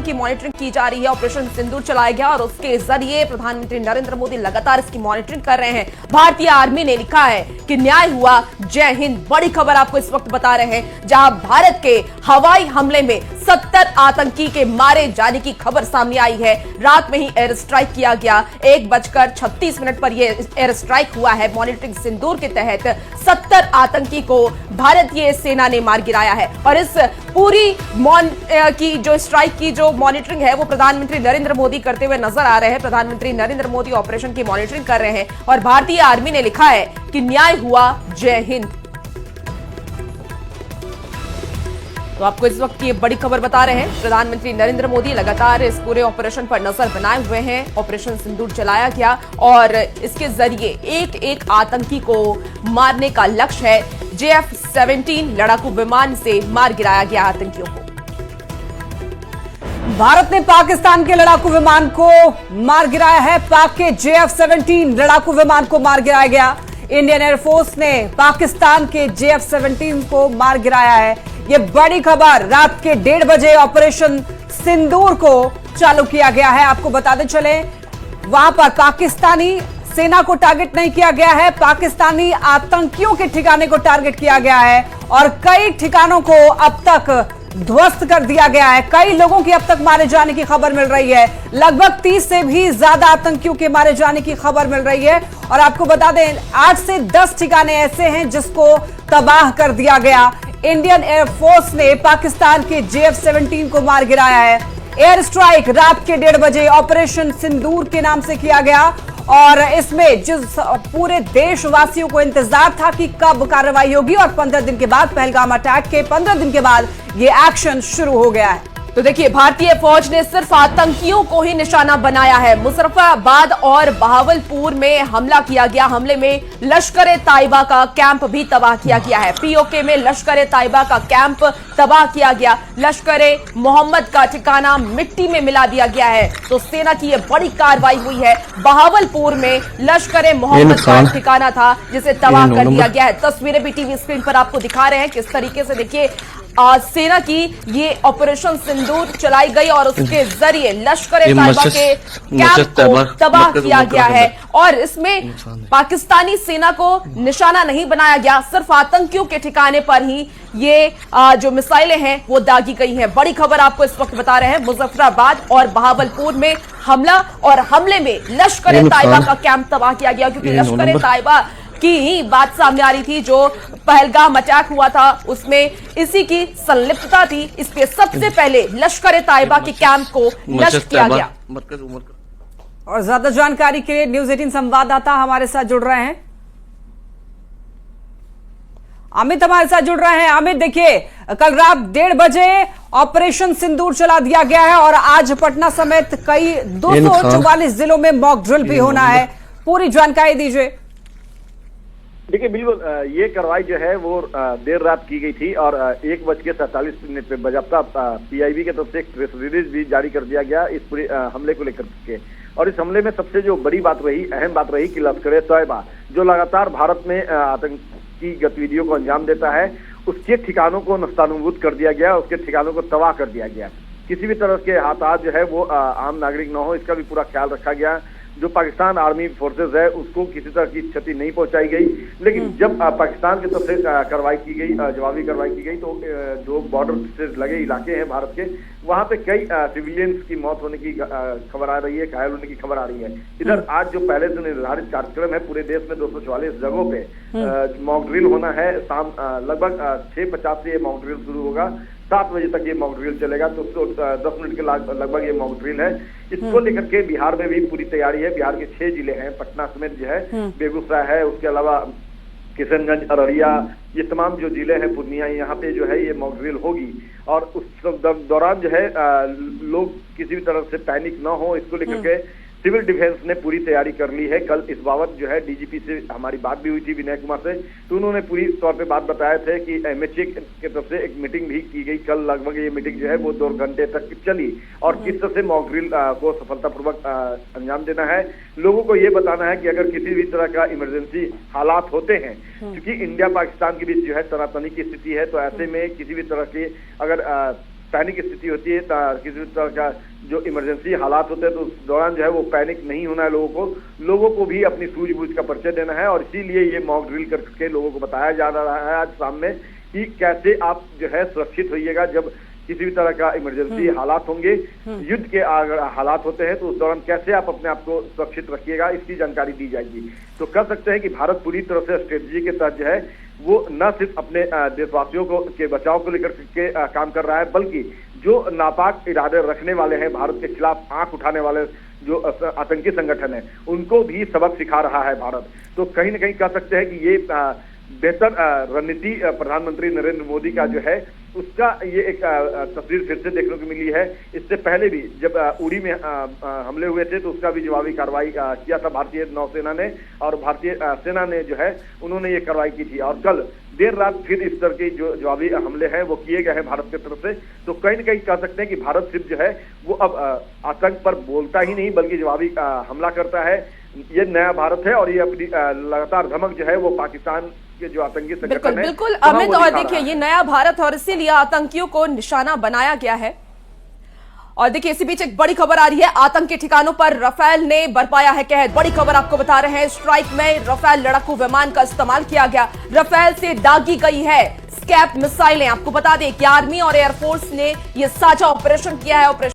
की मॉनिटरिंग की जा रही है। ऑपरेशन सिंदूर चलाया गया और उसके जरिए प्रधानमंत्री नरेंद्र मोदी लगातार इसकी मॉनिटरिंग कर रहे हैं। भारतीय आर्मी ने लिखा है कि न्याय हुआ, जय हिंद। बड़ी खबर आपको इस वक्त बता रहे हैं, जहां भारत के हवाई हमले में 70 आतंकी के मारे जाने की खबर सामने आई है। रात में ही एयर स्ट्राइक किया गया, 1:36 पर यह एयर स्ट्राइक हुआ है। मॉनिटरिंग सिंदूर के तहत 70 आतंकी को भारतीय सेना ने मार गिराया है और इस पूरी की जो स्ट्राइक की जो मॉनिटरिंग है वो प्रधानमंत्री नरेंद्र मोदी करते हुए नजर आ रहे हैं। प्रधानमंत्री नरेंद्र मोदी ऑपरेशन की मॉनिटरिंग कर रहे हैं और भारतीय आर्मी ने लिखा है कि न्याय हुआ, जय हिंद। तो आपको इस वक्त की बड़ी खबर बता रहे हैं, प्रधानमंत्री नरेंद्र मोदी लगातार इस पूरे ऑपरेशन पर नजर बनाए हुए हैं। ऑपरेशन सिंदूर चलाया गया और इसके जरिए एक एक आतंकी को मारने का लक्ष्य है। JF-17 लड़ाकू विमान से मार गिराया गया आतंकियों को। भारत ने पाकिस्तान के लड़ाकू विमान को मार गिराया है। पाक के JF-17 लड़ाकू विमान को मार गिराया गया। इंडियन एयरफोर्स ने पाकिस्तान के JF-17 को मार गिराया है। ये बड़ी खबर, रात के 1:30 बजे ऑपरेशन सिंदूर को चालू किया गया है। आपको बताते चले, वहां पर पाकिस्तानी सेना को टारगेट नहीं किया गया है, पाकिस्तानी आतंकियों के ठिकाने को टारगेट किया गया है और कई ठिकानों को अब तक ध्वस्त कर दिया गया है। कई लोगों की अब तक मारे जाने की खबर मिल रही है। लगभग 30 से भी ज्यादा आतंकियों के मारे जाने की खबर मिल रही है और आपको बता दें 8 से 10 ठिकाने ऐसे हैं जिसको तबाह कर दिया गया। इंडियन एयरफोर्स ने पाकिस्तान के JF-17 को मार गिराया है। एयर स्ट्राइक रात के 1:30 बजे ऑपरेशन सिंदूर के नाम से किया गया और इसमें जिस पूरे देशवासियों को इंतजार था कि कब कार्रवाई होगी और 15 दिन के बाद, पहलगाम अटैक के 15 दिन के बाद ये एक्शन शुरू हो गया है। तो देखिए, भारतीय फौज ने सिर्फ आतंकियों को ही निशाना बनाया है। मुजफ्फराबाद और बहावलपुर में हमला किया गया। हमले में लश्कर ताइबा का कैंप भी तबाह किया गया है। POK में लश्कर ताइबा का कैंप तबाह किया गया। लश्कर मोहम्मद का ठिकाना मिट्टी में मिला दिया गया है। तो सेना की यह बड़ी कार्रवाई हुई है। बहावलपुर में लश्कर मोहम्मद का ठिकाना था जिसे तबाह कर दिया गया है। तस्वीरें भी टीवी स्क्रीन पर आपको दिखा रहे हैं किस तरीके से। देखिए, सेना की ये ऑपरेशन सिंदूर चलाई गई और उसके जरिए लश्कर ताइबा के कैंप को तबाह किया गया है और इसमें पाकिस्तानी सेना को निशाना नहीं बनाया गया, सिर्फ आतंकियों के ठिकाने पर ही ये जो मिसाइलें हैं वो दागी गई हैं। बड़ी खबर आपको इस वक्त बता रहे हैं, मुजफ्फराबाद और बहावलपुर में हमला और हमले में लश्कर ताइबा का कैंप तबाह किया गया, क्योंकि लश्कर ताइबा की ही बात सामने आ रही थी। जो पहलगाम अटैक हुआ था उसमें इसी की संलिप्तता थी, इसलिए सबसे पहले लश्कर ताइबा के कैंप को नष्ट किया गया। और ज्यादा जानकारी के लिए न्यूज 18 संवाददाता हमारे साथ जुड़ रहे हैं, अमित हमारे साथ जुड़ रहे हैं। अमित, देखिए, कल रात 1:30 बजे ऑपरेशन सिंदूर चला दिया गया है और आज पटना समेत कई 244 जिलों में मॉक ड्रिल भी होना है। पूरी जानकारी दीजिए। देखिए, बिल्कुल ये कार्रवाई जो है वो देर रात की गई थी और 1:47 पे बजाबता PIB की तरफ से एक प्रेस रिलीज भी जारी कर दिया गया इस पूरे हमले को लेकर के। और इस हमले में सबसे जो बड़ी बात रही, अहम बात रही कि लश्कर तैयबा जो लगातार भारत में आतंकी गतिविधियों को अंजाम देता है, उसके ठिकानों को नस्तानुबूद कर दिया गया, उसके ठिकानों को तबाह कर दिया गया। किसी भी तरह के हाथात जो है वो आम नागरिक न हो, इसका भी पूरा ख्याल रखा गया। जो पाकिस्तान आर्मी फोर्सेज है उसको किसी तरह की क्षति नहीं पहुंचाई गई। लेकिन जब पाकिस्तान की तरफ से कार्रवाई की गई, जवाबी कार्रवाई की गई, तो जो बॉर्डर से लगे इलाके हैं भारत के, वहां पे कई सिविलियंस की मौत होने की खबर आ रही है, घायल होने की खबर आ रही है। इधर आज जो पहले से निर्धारित कार्यक्रम है, पूरे देश में 244 जगहों पे मॉक ड्रिल होना है। शाम लगभग 6:50 से ये मॉक ड्रिल शुरू होगा, 7 बजे तक ये मॉक ड्रिल चलेगा। तो 10 मिनट के लगभग ये मॉक ड्रिल है। इसको लेकर के बिहार में भी पूरी तैयारी है। बिहार के 6 जिले हैं, पटना समेत जो है, बेगूसराय है, उसके अलावा किशनगंज, अररिया, ये तमाम जो जिले हैं, पूर्णिया, यहाँ पे जो है ये मॉक ड्रिल होगी। और उस दौरान जो है लोग किसी भी तरह से पैनिक ना हो, इसको लेकर के सिविल डिफेंस ने पूरी तैयारी कर ली है। कल इस बाबत जो है DGP से हमारी बात भी हुई थी, विनय कुमार से, तो उन्होंने पूरी तौर पे बात बताए थे कि MHA की तरफ से एक मीटिंग भी की गई। कल लगभग ये मीटिंग जो है वो 2 घंटे तक चली और किस तरह से मॉक ड्रिल को सफलतापूर्वक अंजाम देना है। लोगों को ये बताना है कि अगर किसी भी तरह का इमरजेंसी हालात होते हैं, क्योंकि इंडिया पाकिस्तान के बीच जो है तनातनी की स्थिति है, तो ऐसे में किसी भी तरह की अगर पैनिक स्थिति होती है, किसी तरह का जो इमरजेंसी हालात होते हैं, तो उस दौरान जो है वो पैनिक नहीं होना है। लोगों को भी अपनी सूझबूझ का परिचय देना है, और इसीलिए ये मॉक ड्रिल करके लोगों को बताया जा रहा है आज शाम में कि कैसे आप जो है सुरक्षित होइएगा। जब किसी भी तरह का इमरजेंसी हालात होंगे, युद्ध के हालात होते हैं, तो उस दौरान कैसे आप अपने आप को सुरक्षित रखिएगा, इसकी जानकारी दी जाएगी। तो कह सकते हैं कि भारत पूरी तरह से स्ट्रेटजी के तहत जो है वो न सिर्फ अपने देशवासियों को के बचाव को लेकर के काम कर रहा है, बल्कि जो नापाक इरादे रखने वाले हैं, भारत के खिलाफ आंख उठाने वाले जो आतंकी संगठन है, उनको भी सबक सिखा रहा है भारत। तो कहीं ना कहीं कह सकते हैं कि ये बेहतर रणनीति प्रधानमंत्री नरेंद्र मोदी का जो है उसका ये एक तस्वीर फिर से देखने को मिली है। इससे पहले भी जब उड़ी में हमले हुए थे तो उसका भी जवाबी कार्रवाई किया था भारतीय नौसेना ने, और भारतीय सेना ने जो है उन्होंने ये कार्रवाई की थी। और कल देर रात फिर इस तरह के जो जवाबी हमले हैं वो किए गए हैं भारत की तरफ से। तो कहीं न कहीं कह सकते हैं कि भारत सिर्फ जो है वो अब आतंक पर बोलता ही नहीं बल्कि जवाबी हमला करता है। ये नया भारत है, और ये अपनी लगातार धमक जो है वो पाकिस्तान के जो आतंकी संगठन है, बिल्कुल अमित, और देखिए ये नया भारत और इसीलिए आतंकियों को निशाना बनाया गया है। और देखिए इसी बीच एक बड़ी खबर आ रही है, आतंकी ठिकानों पर राफेल ने बरपाया है कहर। बड़ी खबर आपको बता रहे हैं, स्ट्राइक में राफेल लड़ाकू विमान का इस्तेमाल किया गया। राफेल से दागी गई है स्कैप मिसाइलें। आपको बता दें कि आर्मी और एयरफोर्स ने यह साझा ऑपरेशन किया है। ऑपरेशन